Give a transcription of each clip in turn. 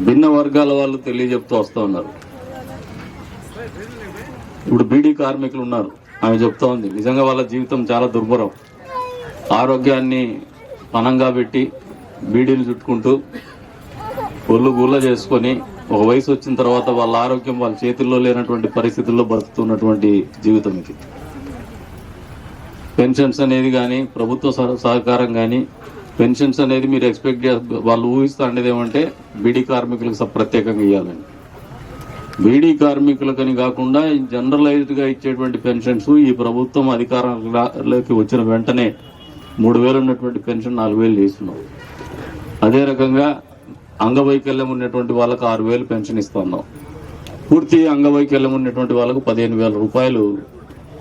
భిన్న వర్గాల వాళ్ళు తెలియజెప్తూ వస్తూ ఉన్నారు. ఇప్పుడు బీడీ కార్మికులు ఉన్నారు, ఆమె చెప్తా ఉంది నిజంగా వాళ్ళ జీవితం చాలా దుర్భరం. ఆరోగ్యాన్ని పనంగా పెట్టి బీడీలు చుట్టుకుంటూ ఒళ్ళు గుల్ల చేసుకొని ఒక వయసు వచ్చిన తర్వాత వాళ్ళ ఆరోగ్యం వాళ్ళ చేతుల్లో లేనటువంటి పరిస్థితుల్లో బతుకుతున్నటువంటి జీవితం ఇది. పెన్షన్స్ అనేది కానీ ప్రభుత్వ సహకారం కానీ పెన్షన్స్ అనేది మీరు ఎక్స్పెక్ట్ వాళ్ళు ఊహిస్తూ ఉండేది ఏమంటే బీడీ కార్మికులకు ప్రత్యేకంగా ఇవ్వాలని. బీడీ కార్మికులకని కాకుండా జనరలైజ్డ్గా ఇచ్చేటువంటి పెన్షన్స్ ఈ ప్రభుత్వం అధికారంలోకి వచ్చిన వెంటనే 3,000 ఉన్నటువంటి పెన్షన్ 4,000 చేస్తున్నాం. అదే రకంగా అంగవైకల్యం ఉన్నటువంటి వాళ్ళకు 6,000 పెన్షన్ ఇస్తున్నాం. పూర్తి అంగవైకల్యం ఉన్నటువంటి వాళ్ళకు 15,000 రూపాయలు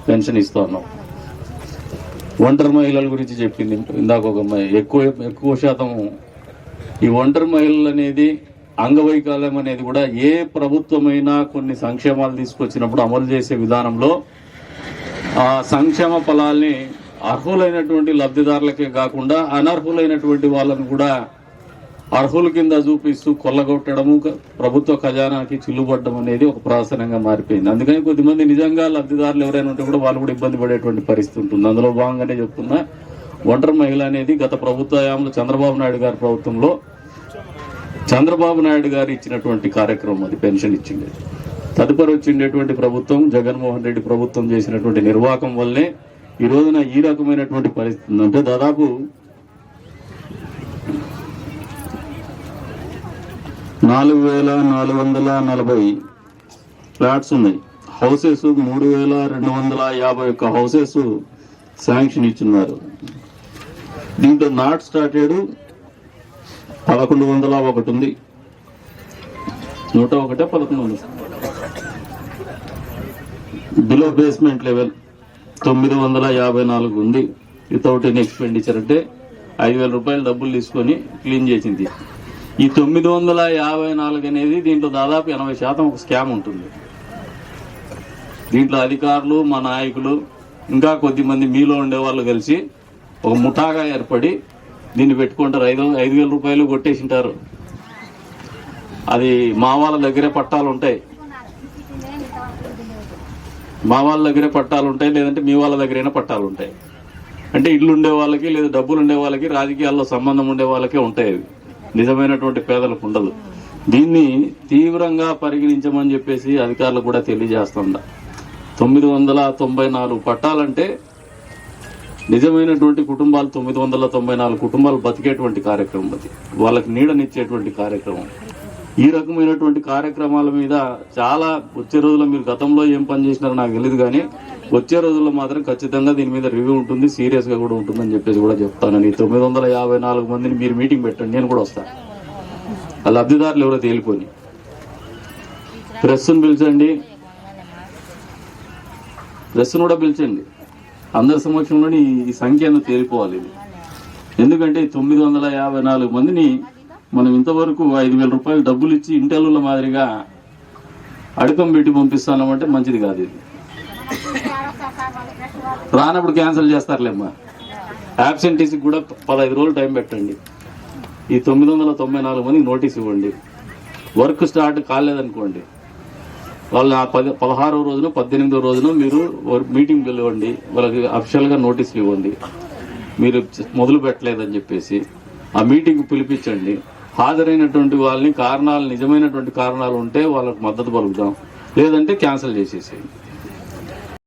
పెన్షన్ ఇస్తున్నాం. ఒంటరి మహిళల గురించి చెప్పింది ఇందాక ఒక అమ్మాయి. ఎక్కువ శాతం ఈ ఒంటరి మహిళలు అనేది అంగవైకల్యం అనేది కూడా ఏ ప్రభుత్వమైనా కొన్ని సంక్షేమాలు తీసుకొచ్చినప్పుడు అమలు చేసే విధానంలో ఆ సంక్షేమ ఫలాల్ని అర్హులైనటువంటి లబ్ధిదారులకే కాకుండా అనర్హులైనటువంటి వాళ్ళను కూడా అర్హుల కింద చూపిస్తూ కొల్లగొట్టడము, ప్రభుత్వ ఖజానాకి చిల్లుపడడం అనేది ఒక ప్రాసనంగా మారిపోయింది. అందుకని కొద్దిమంది నిజంగా లబ్ధిదారులు ఎవరైనా ఉంటే కూడా వాళ్ళు కూడా ఇబ్బంది పడేటువంటి పరిస్థితి ఉంటుంది. అందులో భాగంగానే చెప్తున్నా, ఒంటరి మహిళ అనేది గత ప్రభుత్వంలో చంద్రబాబు నాయుడు గారి ప్రభుత్వంలో చంద్రబాబు నాయుడు గారు ఇచ్చినటువంటి కార్యక్రమం, అది పెన్షన్ ఇచ్చింది. తదుపరి వచ్చిండేటువంటి ప్రభుత్వం జగన్మోహన్ రెడ్డి ప్రభుత్వం చేసినటువంటి నిర్వాహకం వల్లే ఈ రోజున ఈ రకమైనటువంటి పరిస్థితి. అంటే దాదాపు 4,440 ఫ్లాట్స్ ఉన్నాయి. హౌసెస్ 3,251 హౌసెస్ శాంక్షన్ ఇచ్చున్నారు. దీంట్లో నాట్ స్టార్టెడ్ 1,101 ఉంది. 101 11 బిలో బేస్మెంట్ లెవెల్ 954 ఉంది. వితౌట్ ఎనీ ఎక్స్పెండిచర్ అంటే 5,000 రూపాయలు డబ్బులు తీసుకొని క్లీన్ చేసింది. ఈ 954 అనేది దీంట్లో దాదాపు 80% ఒక స్కామ్ ఉంటుంది. దీంట్లో అధికారులు, మా నాయకులు, ఇంకా కొద్దిమంది మీలో ఉండేవాళ్ళు కలిసి ఒక ముఠాగా ఏర్పడి దీన్ని పెట్టుకుంటారు. 5,000 రూపాయలు కొట్టేసింటారు. అది మా వాళ్ళ దగ్గరే పట్టాలు ఉంటాయి, లేదంటే మీ వాళ్ళ దగ్గరైనా పట్టాలు ఉంటాయి. అంటే ఇల్లు ఉండే వాళ్ళకి లేదా డబ్బులు ఉండే వాళ్ళకి, రాజకీయాల్లో సంబంధం ఉండే వాళ్ళకే ఉంటాయి. అవి నిజమైనటువంటి పేదలకు ఉండదు. దీన్ని తీవ్రంగా పరిగణించమని చెప్పేసి అధికారులు కూడా తెలియజేస్తుందా. 994 పట్టాలంటే నిజమైనటువంటి కుటుంబాలు 994 కుటుంబాలు బతికేటువంటి కార్యక్రమం, అది వాళ్ళకి నీడనిచ్చేటువంటి కార్యక్రమం. ఈ రకమైనటువంటి కార్యక్రమాల మీద చాలా వచ్చే రోజుల్లో మీరు గతంలో ఏం పని చేసినారో నాకు తెలియదు, కానీ వచ్చే రోజుల్లో మాత్రం ఖచ్చితంగా దీని మీద రివ్యూ ఉంటుంది, సీరియస్గా కూడా ఉంటుందని చెప్పేసి కూడా చెప్తాను. ఈ 954 మందిని మీరు మీటింగ్ పెట్టండి, నేను కూడా వస్తాను. ఆ లబ్ధిదారులు ఎవరో తేలిపోయి ప్రెస్ను పిలిచండి, ప్రెస్ను కూడా పిలిచండి. అందరి సమక్షంలోని ఈ సంఖ్యను తేలిపోవాలి. ఎందుకంటే 954 మందిని మనం ఇంతవరకు 5,000 రూపాయలు డబ్బులు ఇచ్చి ఇంటర్వ్యూల మాదిరిగా అడకం పెట్టి పంపిస్తామంటే మంచిది కాదు. ఇది రానప్పుడు క్యాన్సిల్ చేస్తారులేమ్మా. యాబ్సెంటీస్కి కూడా 15 రోజులు టైం పెట్టండి. ఈ 994 మందికి నోటీస్ ఇవ్వండి. వర్క్ స్టార్ట్ కాలేదనుకోండి, వాళ్ళు 16వ రోజున 18వ రోజున మీరు మీటింగ్ పిలవండి, వాళ్ళకి అఫిషియల్గా నోటీసులు ఇవ్వండి. మీరు మొదలు పెట్టలేదని చెప్పేసి ఆ మీటింగ్ పిలిపించండి. హాజరైనటువంటి వాళ్ళని నిజమైనటువంటి కారణాలు ఉంటే వాళ్ళకి మద్దతు పలుకుదాం, లేదంటే క్యాన్సిల్ చేసేసేయండి.